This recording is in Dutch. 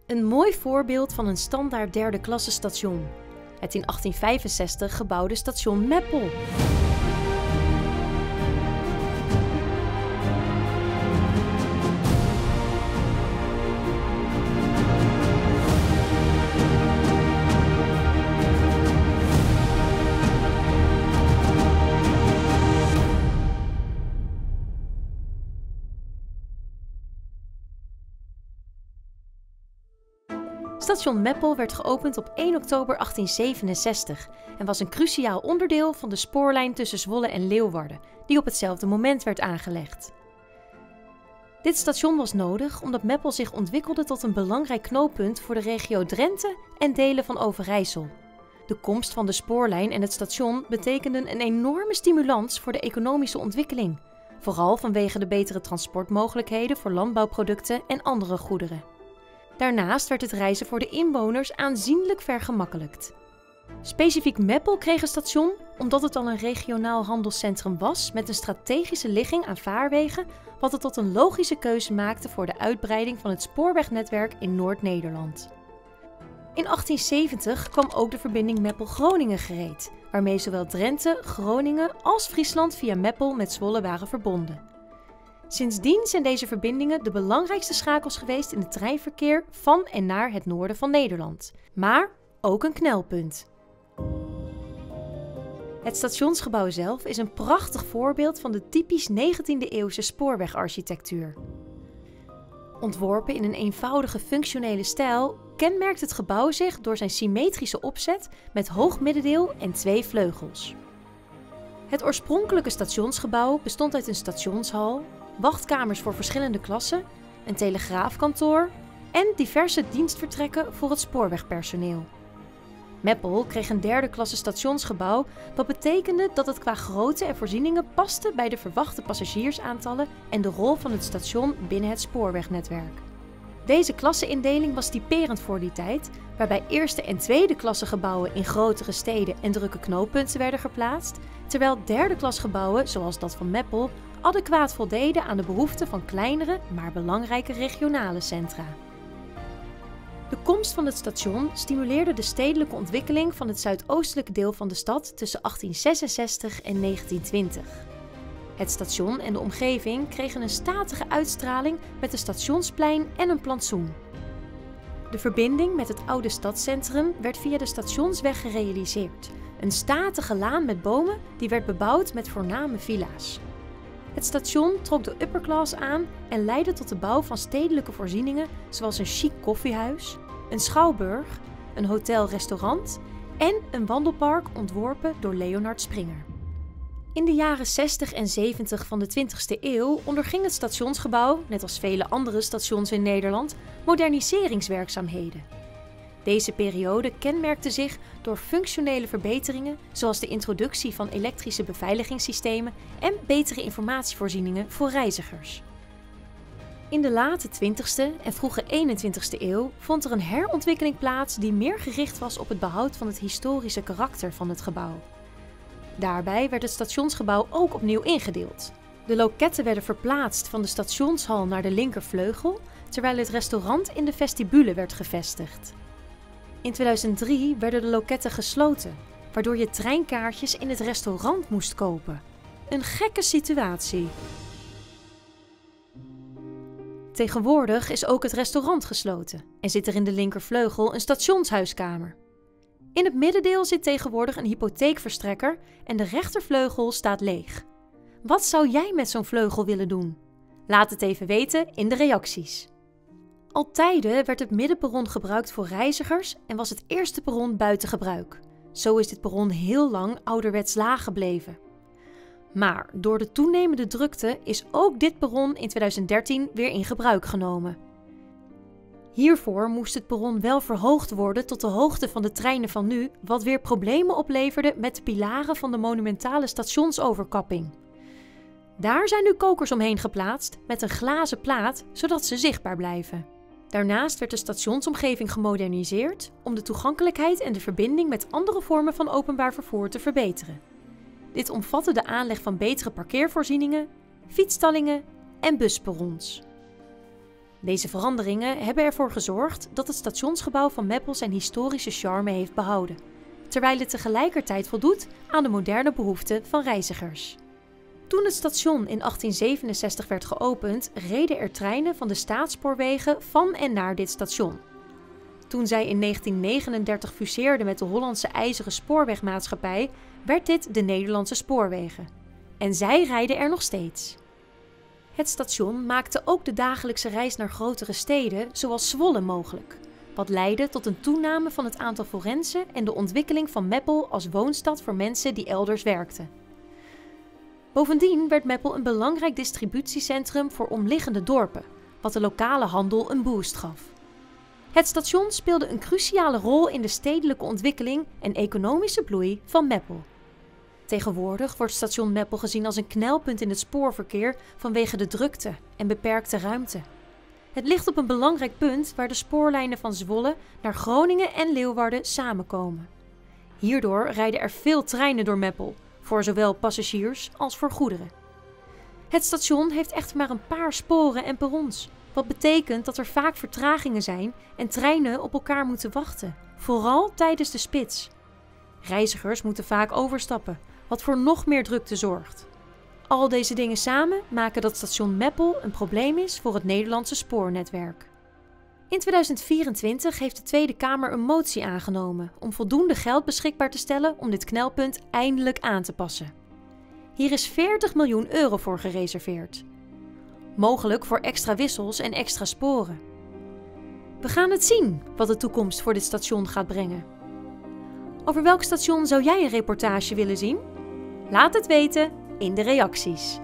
Een mooi voorbeeld van een standaard derde klasse station. Het in 1865 gebouwde station Meppel. Station Meppel werd geopend op 1 oktober 1867 en was een cruciaal onderdeel van de spoorlijn tussen Zwolle en Leeuwarden, die op hetzelfde moment werd aangelegd. Dit station was nodig omdat Meppel zich ontwikkelde tot een belangrijk knooppunt voor de regio Drenthe en delen van Overijssel. De komst van de spoorlijn en het station betekenden een enorme stimulans voor de economische ontwikkeling, vooral vanwege de betere transportmogelijkheden voor landbouwproducten en andere goederen. Daarnaast werd het reizen voor de inwoners aanzienlijk vergemakkelijkt. Specifiek Meppel kreeg een station omdat het al een regionaal handelscentrum was met een strategische ligging aan vaarwegen, wat het tot een logische keuze maakte voor de uitbreiding van het spoorwegnetwerk in Noord-Nederland. In 1870 kwam ook de verbinding Meppel-Groningen gereed, waarmee zowel Drenthe, Groningen als Friesland via Meppel met Zwolle waren verbonden. Sindsdien zijn deze verbindingen de belangrijkste schakels geweest in het treinverkeer van en naar het noorden van Nederland, maar ook een knelpunt. Het stationsgebouw zelf is een prachtig voorbeeld van de typisch 19e-eeuwse spoorwegarchitectuur. Ontworpen in een eenvoudige functionele stijl kenmerkt het gebouw zich door zijn symmetrische opzet met hoog middendeel en 2 vleugels. Het oorspronkelijke stationsgebouw bestond uit een stationshal, wachtkamers voor verschillende klassen, een telegraafkantoor en diverse dienstvertrekken voor het spoorwegpersoneel. Meppel kreeg een derde klasse stationsgebouw, wat betekende dat het qua grootte en voorzieningen paste bij de verwachte passagiersaantallen en de rol van het station binnen het spoorwegnetwerk. Deze klasseindeling was typerend voor die tijd, waarbij eerste en tweede klasse gebouwen in grotere steden en drukke knooppunten werden geplaatst, terwijl derde klas gebouwen, zoals dat van Meppel, adequaat voldeden aan de behoeften van kleinere, maar belangrijke regionale centra. De komst van het station stimuleerde de stedelijke ontwikkeling van het zuidoostelijke deel van de stad tussen 1866 en 1920. Het station en de omgeving kregen een statige uitstraling met een stationsplein en een plantsoen. De verbinding met het oude stadscentrum werd via de Stationsweg gerealiseerd, een statige laan met bomen die werd bebouwd met voorname villa's. Het station trok de upper class aan en leidde tot de bouw van stedelijke voorzieningen zoals een chic koffiehuis, een schouwburg, een hotel-restaurant en een wandelpark ontworpen door Leonard Springer. In de jaren 60 en 70 van de 20e eeuw onderging het stationsgebouw, net als vele andere stations in Nederland, moderniseringswerkzaamheden. Deze periode kenmerkte zich door functionele verbeteringen, zoals de introductie van elektrische beveiligingssystemen en betere informatievoorzieningen voor reizigers. In de late 20e en vroege 21e eeuw vond er een herontwikkeling plaats die meer gericht was op het behoud van het historische karakter van het gebouw. Daarbij werd het stationsgebouw ook opnieuw ingedeeld. De loketten werden verplaatst van de stationshal naar de linkervleugel, terwijl het restaurant in de vestibule werd gevestigd. In 2003 werden de loketten gesloten, waardoor je treinkaartjes in het restaurant moest kopen. Een gekke situatie. Tegenwoordig is ook het restaurant gesloten en zit er in de linkervleugel een stationshuiskamer. In het middendeel zit tegenwoordig een hypotheekverstrekker en de rechtervleugel staat leeg. Wat zou jij met zo'n vleugel willen doen? Laat het even weten in de reacties. Al tijden werd het middenperron gebruikt voor reizigers en was het eerste perron buiten gebruik. Zo is dit perron heel lang ouderwets laag gebleven. Maar door de toenemende drukte is ook dit perron in 2013 weer in gebruik genomen. Hiervoor moest het perron wel verhoogd worden tot de hoogte van de treinen van nu, wat weer problemen opleverde met de pilaren van de monumentale stationsoverkapping. Daar zijn nu kokers omheen geplaatst met een glazen plaat, zodat ze zichtbaar blijven. Daarnaast werd de stationsomgeving gemoderniseerd om de toegankelijkheid en de verbinding met andere vormen van openbaar vervoer te verbeteren. Dit omvatte de aanleg van betere parkeervoorzieningen, fietsstallingen en busperrons. Deze veranderingen hebben ervoor gezorgd dat het stationsgebouw van Meppel zijn historische charme heeft behouden, terwijl het tegelijkertijd voldoet aan de moderne behoeften van reizigers. Toen het station in 1867 werd geopend, reden er treinen van de Staatsspoorwegen van en naar dit station. Toen zij in 1939 fuseerde met de Hollandse IJzeren Spoorwegmaatschappij, werd dit de Nederlandse Spoorwegen. En zij rijden er nog steeds. Het station maakte ook de dagelijkse reis naar grotere steden, zoals Zwolle, mogelijk, wat leidde tot een toename van het aantal forensen en de ontwikkeling van Meppel als woonstad voor mensen die elders werkten. Bovendien werd Meppel een belangrijk distributiecentrum voor omliggende dorpen, wat de lokale handel een boost gaf. Het station speelde een cruciale rol in de stedelijke ontwikkeling en economische bloei van Meppel. Tegenwoordig wordt station Meppel gezien als een knelpunt in het spoorverkeer vanwege de drukte en beperkte ruimte. Het ligt op een belangrijk punt waar de spoorlijnen van Zwolle naar Groningen en Leeuwarden samenkomen. Hierdoor rijden er veel treinen door Meppel, voor zowel passagiers als voor goederen. Het station heeft echter maar een paar sporen en perrons, wat betekent dat er vaak vertragingen zijn en treinen op elkaar moeten wachten, vooral tijdens de spits. Reizigers moeten vaak overstappen, wat voor nog meer drukte zorgt. Al deze dingen samen maken dat station Meppel een probleem is voor het Nederlandse spoornetwerk. In 2024 heeft de Tweede Kamer een motie aangenomen om voldoende geld beschikbaar te stellen om dit knelpunt eindelijk aan te passen. Hier is 40 miljoen euro voor gereserveerd. Mogelijk voor extra wissels en extra sporen. We gaan het zien wat de toekomst voor dit station gaat brengen. Over welk station zou jij een reportage willen zien? Laat het weten in de reacties.